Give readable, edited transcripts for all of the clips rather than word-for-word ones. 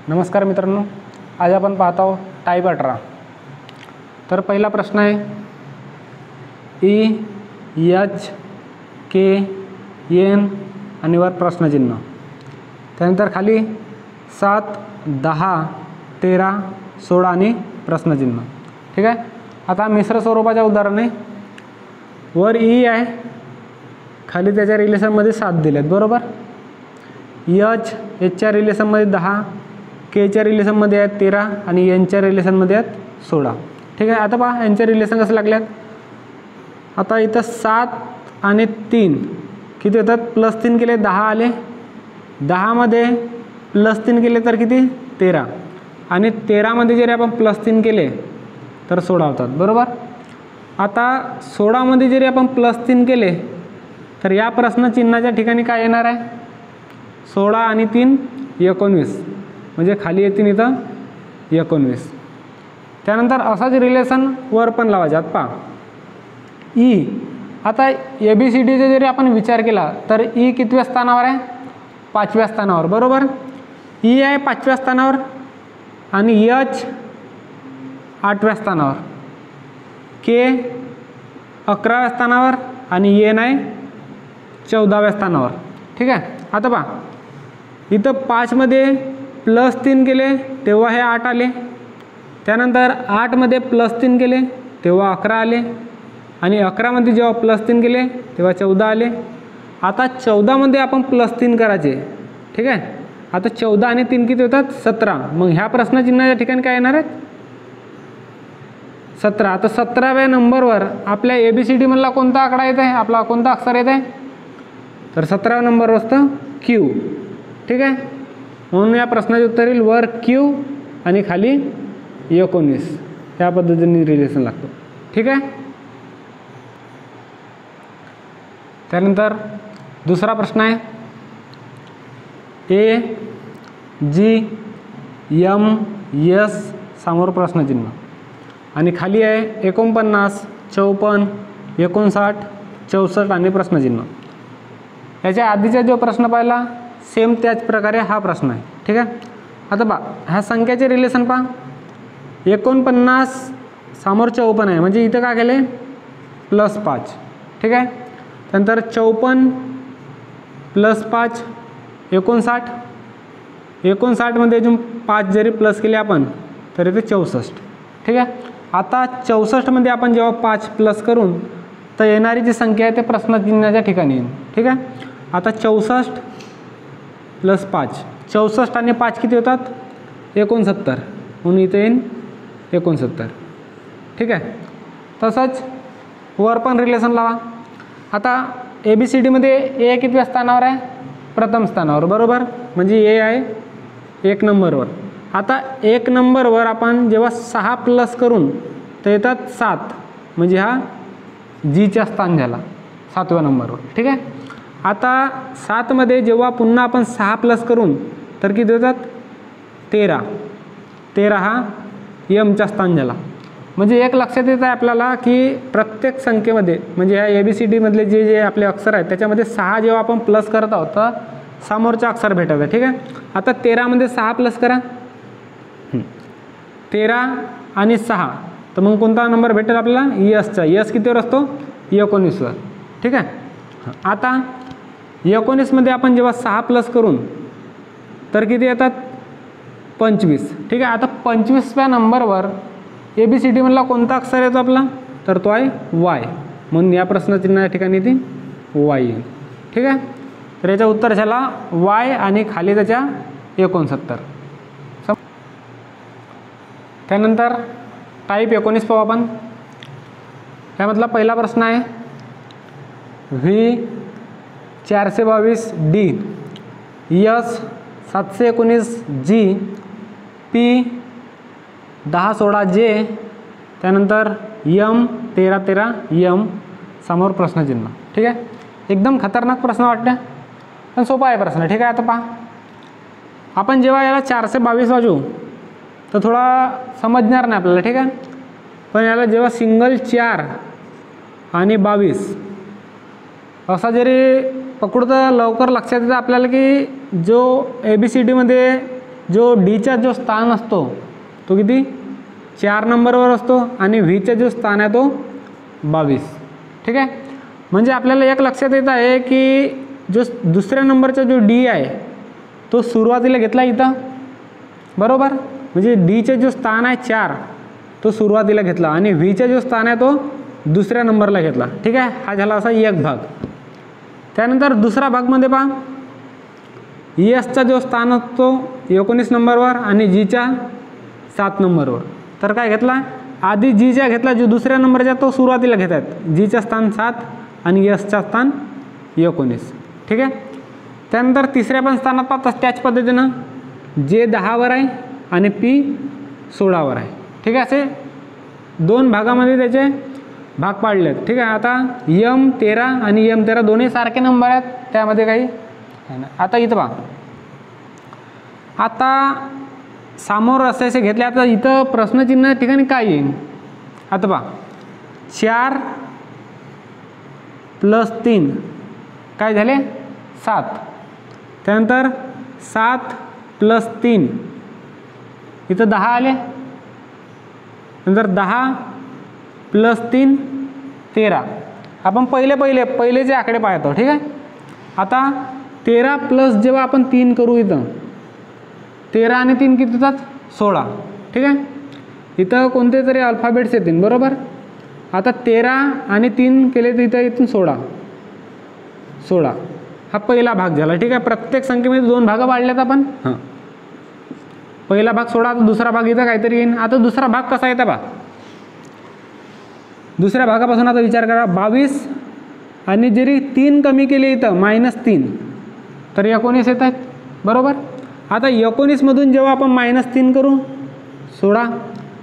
नमस्कार मित्रांनो, आज आपण पाहत आहोत टाइप 18। तर पहिला प्रश्न आहे ई एच के एन आणि वर प्रश्नचिन्ह, त्यानंतर खाली 7, 10, 13, 16 आणि प्रश्नचिन्ह। ठीक आहे, आता मिश्र स्वरूपाचे उदाहरण आहे। वर ई आहे, खाली त्याच्या रिलेशनमध्ये 7 दिलेत बरोबर। एचच्या रिलेशनमध्ये 10, केच्या रिलेशनमध्ये आहेत 13 आणि एनच्या रिलेशनमध्ये आहेत 16। ठीक आहे, आता पहा यांचे रिलेशन कसे लागल्यात। आता इथं 7 आणि 3 किती होतात, +3 केले 10 आले, 10 मध्ये +3 केले तर किती 13 आणि 13 मध्ये जरी आपण +3 केले तर 16 होतात बरोबर। आता 16 मध्ये जरी आपण +3 केले तर या प्रश्नचिन्हाच्या ठिकाणी काय येणार आहे, 16 आणि 3 19, म्हणजे खाली येतील इथं 19। त्यानंतर असाच रिलेशन वर पण लावायचे। आता पहा ई, आता ABCDचा जरी आपण विचार केला तर ई कितव्या स्थानावर आहे, 5व्या स्थानावर बरोबर। ई आहे 5व्या स्थानावर आणि एच 8व्या स्थानावर, के 11व्या स्थानावर आणि एन आहे 14व्या स्थानावर। ठीक आहे, आता पहा इथं 5 मध्ये +3 केले तेव्हा हे 8 आले, त्यानंतर 8 मध्ये +3 केले तेव्हा 11 आले आणि 11 मध्ये जेव्हा +3 केले तेव्हा 14 आले। आता 14 मध्ये आपण +3 करायचे। ठीक आहे, आता 14 आणि 3 किती होतात 17, मग ह्या प्रश्नचिन्हाच्या ठिकाणी काय येणार आहेत 17। आता 17व्या नंबरवर आपल्या ABCD मधला कोणता आकडा येत आहे, आपला कोणता अक्षर येत आहे, तर 17व्या नंबरवर असतं Q। ठीक आहे, म्हणून या प्रश्नाचे उत्तर येईल वर Q आणि खाली 19, त्या पद्धतीने रिलेशन लागतो। ठीक आहे, त्यानंतर दुसरा प्रश्न आहे AGMS समोर प्रश्नचिन्ह आणि खाली आहे 49, 54, 59, 64 आणि प्रश्नचिन्ह। याच्या आधीचा जो प्रश्न पाहिला सेम त्याच प्रकारे हा प्रश्न आहे। ठीक आहे, आता पहा ह्या संख्याचे रिलेशन पहा, 49 समोर 54 आहे म्हणजे इथं काय केले +5। ठीक आहे, त्यानंतर 54 +5 59, 59 मध्ये अजून 5 जरी प्लस केले आपण तर इथे 64। ठीक आहे, आता 64 मध्ये आपण जेव्हा 5 प्लस करून तर येणारी जी संख्या आहे ते प्रश्नचिन्हाच्या ठिकाणी येईल। ठीक आहे, आता 64 + 5, 64 आणि 5 किती होतात 69, म्हणून इथे येईल 69। ठीक आहे, तसंच वर पण रिलेशन लावा। आता ABCD मध्ये ए कितव्या स्थानावर आहे, प्रथम स्थानावर बरोबर, म्हणजे ए आहे 1 नंबरवर। आता 1 नंबरवर आपण जेव्हा 6 प्लस करून तर येतात 7, म्हणजे हा Gच्या स्थान झाला 7व्या नंबरवर। ठीक आहे, आता 7 मध्ये जेव्हा पुन्हा आपण 6 प्लस करून तर किती होतात 13, 13 हा Mच्या स्थान झाला। म्हणजे एक लक्षात येत आहे आपल्याला की प्रत्येक संख्येमध्ये म्हणजे ह्या ABCD मधले जे आपले अक्षर आहेत त्याच्यामध्ये 6 जेव्हा आपण प्लस करत आहोत तर समोरचे अक्षर भेटत आहे। ठीक आहे, आता 13 मध्ये 6 प्लस करा, 13 आणि 6, तर मग कोणता नंबर भेटेल आपल्याला यसचा, यस कितीवर असतो 19वर। ठीक आहे, आता 19 मध्ये आपण जेव्हा 6 प्लस करून तर किती येतात 25। ठीक आहे, आता 25व्या नंबरवर ABCD मधला कोणता अक्षर येतो आपला, तर तो आहे Y, म्हणून या प्रश्नचिन्हाच्या ठिकाणी ती Y येईल। ठीक आहे, तर याचं उत्तर झाला Y आणि खाली त्याच्या 69। त्यानंतर टाईप 19 पाहू आपण। त्यामधला पहिला प्रश्न आहे V422D, S719G, P1016J, त्यानंतर M1313M समोर प्रश्नचिन्ह। ठीक आहे, एकदम खतरनाक प्रश्न वाटतं पण सोपा आहे प्रश्न। ठीक आहे, आता पहा आपण जेव्हा याला 422 वाजू तर थोडा समजणार नाही आपल्याला। ठीक आहे, पण याला जेव्हा सिंगल 4 आणि 22 असा जरी पकडू तर लवकर लक्षात येतं आपल्याला की जो ABCD मध्ये जो डीचा जो स्थान असतो तो किती 4 नंबरवर असतो आणि व्हीचा जो स्थान आहे तो 22. ठीक आहे, म्हणजे आपल्याला एक लक्षात येत आहे की जो दुसऱ्या नंबरचा जो डी आहे तो सुरुवातीला घेतला इथं, बरोबर. म्हणजे डीचे जो स्थान आहे 4 तो सुरुवातीला घेतला आणि व्हीचा जो स्थान आहे तो दुसऱ्या नंबरला घेतला. ठीक आहे, हा झाला असा एक भाग. त्यानंतर दुसरा भागमध्ये पहा, एसचा जो स्थान असतो 19 नंबरवर आणि जीच्या 7 नंबरवर. तर काय घेतला, आधी जीच्या घेतला, जो दुसऱ्या नंबरचा तो सुरुवातीला घेतात. जीच्या स्थान 7 आणि एसच्या स्थान 19. ठीक आहे, त्यानंतर तिसऱ्या पण स्थानात पाहता त्याच पद्धतीनं जे 10वर आहे आणि पी 16वर आहे. ठीक आहे, असे 2 भागामध्ये त्याचे भाग पाडलेत. ठीक आहे, आता M13 आणि M13 दोन्ही सारखे नंबर आहेत, त्यामध्ये काही आहे ना. आता इथं पहा, आता समोर असे घेतले. आता इथं प्रश्नचिन्ह ठिकाणी काय येईल, आता पहा 4 + 3 काय झाले 7. त्यानंतर 7 + 3 इथं 10 आले. नंतर 10 + 3 13. आपण पहिलेचे आकडे पाहतो. ठीक आहे, आता 13 प्लस जेव्हा आपण 3 करू इथं 13 आणि 3 किती होतात 16. ठीक आहे, इथं कोणते तरी अल्फाबेट्स येतील, बरोबर. आता 13 आणि 3 केले तर इथं इथून 16 हा पहिला भाग झाला. ठीक आहे, प्रत्येक संख्येमध्ये 2 भाग पाडलेत आपण. हां, पहिला भाग 16, आता दुसरा भाग इथं काहीतरी येईल. आता दुसरा भाग कसा येतं बा, दुसऱ्या भागापासून आता विचार करा. 22 आणि जरी 3 कमी केले इथं -3 तर 19 येत आहेत, बरोबर. आता 19मधून जेव्हा आपण -3 करू 16,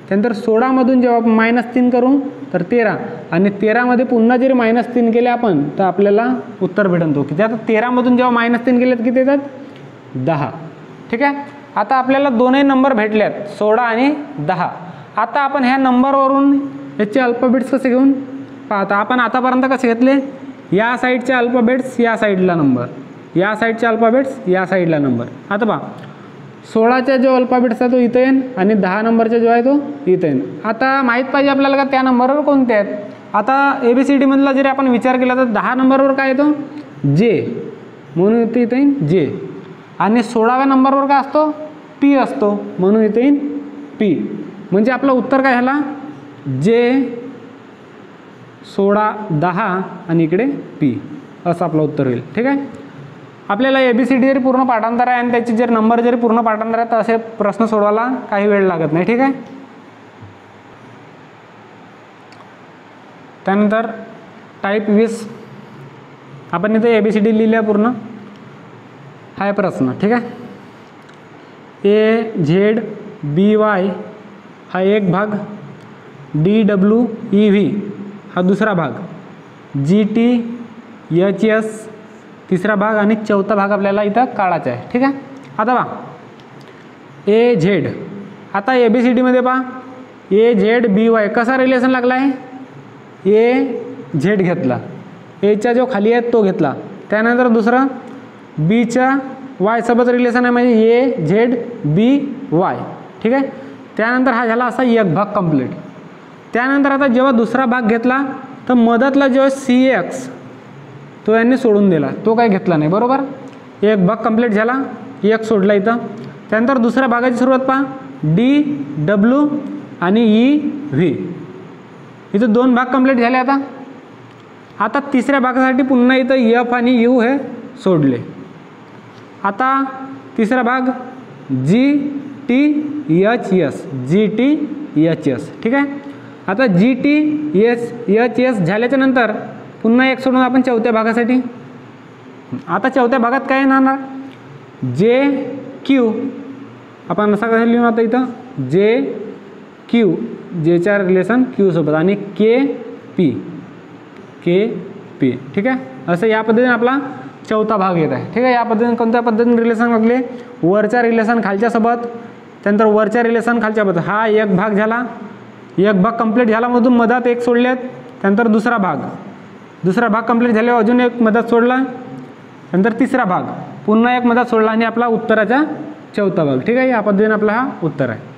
त्यानंतर 16मधून जेव्हा आपण -3 करू तर 13 आणि 13मध्ये पुन्हा जरी -3 केले आपण तर आपल्याला उत्तर भेटतो तो किती. आता 13मधून जेव्हा -3 केले तर किती येतात 10. ठीक आहे, आता आपल्याला दोनही नंबर भेटलेत 16 आणि 10. आता आपण ह्या नंबरवरून याचे अल्फाबेट्स कसे घेऊन पाहता. आपण आतापर्यंत कसे घेतले, या साईडचे अल्फाबेट्स या साईडला नंबर, या साईडचे अल्फाबेट्स या साईडला नंबर. आता पहा 16चा जो अल्फाबेट्स आहे तो इथं येईन आणि 10 नंबरचा जो आहे तो इथं येईन. आता माहीत पाहिजे आपल्याला का त्या नंबरवर कोणते आहेत. आता ABCD मधला जरी आपण विचार केला तर 10 नंबरवर काय येतो जे, म्हणून इथे येईन जे. आणि 16व्या नंबरवर काय असतो पी असतो, म्हणून इथे येईन पी. म्हणजे आपलं उत्तर काय झाला जे 16 10 आणि इकडे पी असं आपलं उत्तर होईल. ठीक आहे, आपल्याला ABCD जरी पूर्ण पाठांतर आहे आणि त्याचे जर नंबर जरी पूर्ण पाठांतर आहे तर असे प्रश्न सोडवायला काही वेळ लागत नाही. ठीक आहे, त्यानंतर टाईप 20 आपण इथे ABCD लिहिल्या पूर्ण. हा प्रश्न. ठीक आहे, AZBY हा एक भाग, DWEV हा दुसरा भाग, GTHS तिसरा भाग आणि चौथा भाग आपल्याला इथं काढायचा आहे. ठीक आहे, आता पहा AZ. आता ABCDमध्ये पहा AZBY कसा रिलेशन लागला आहे, AZ घेतला, Aचा जो खाली आहे तो घेतला, त्यानंतर दुसरं Bच्या Y सोबत रिलेशन आहे म्हणजे AZBY. ठीक आहे, त्यानंतर हा झाला असा एक भाग कंप्लीट. त्यानंतर आता जेव्हा दुसरा भाग घेतला तर मधातला जो CX तो यांनी सोडून दिला, तो काही घेतला नाही, बरोबर. एक भाग कंप्लीट झाला, एक सोडला इथं. त्यानंतर दुसऱ्या भागाची सुरुवात पहा DW आणि EV, इथं 2 भाग कंप्लीट झाले. आता तिसऱ्या भागासाठी पुन्हा इथं F आणि U हे सोडले. आता तिसरा भाग GTHS. ठीक आहे, आता GTHS झाल्याच्या नंतर पुन्हा एक सोडून आपण चौथ्या भागासाठी. आता चौथ्या भागात काय येणार JQ. आपण असं कसं लिहून आता इथं JQ, जेच्या रिलेशन Q सोबत आणि KP. ठीक आहे, असं या पद्धतीने आपला चौथा भाग येत आहे. ठीक आहे, या पद्धतीने कोणत्या पद्धतीने रिलेशन लागले, वरच्या रिलेशन खालच्या सोबत, त्यानंतर वरच्या रिलेशन खालच्या सोबत. हा एक भाग झाला, एक भाग कंप्लीट झाला, मधून मधात एक सोडलेत. त्यानंतर दुसरा भाग कंप्लीट झाल्यावर अजून एक मधात सोडला, नंतर तिसरा भाग पुन्हा एक मधात सोडला आणि आपला उत्तराचा चौथा भाग. ठीक आहे, या पद्धतीने आपला हा उत्तर आहे.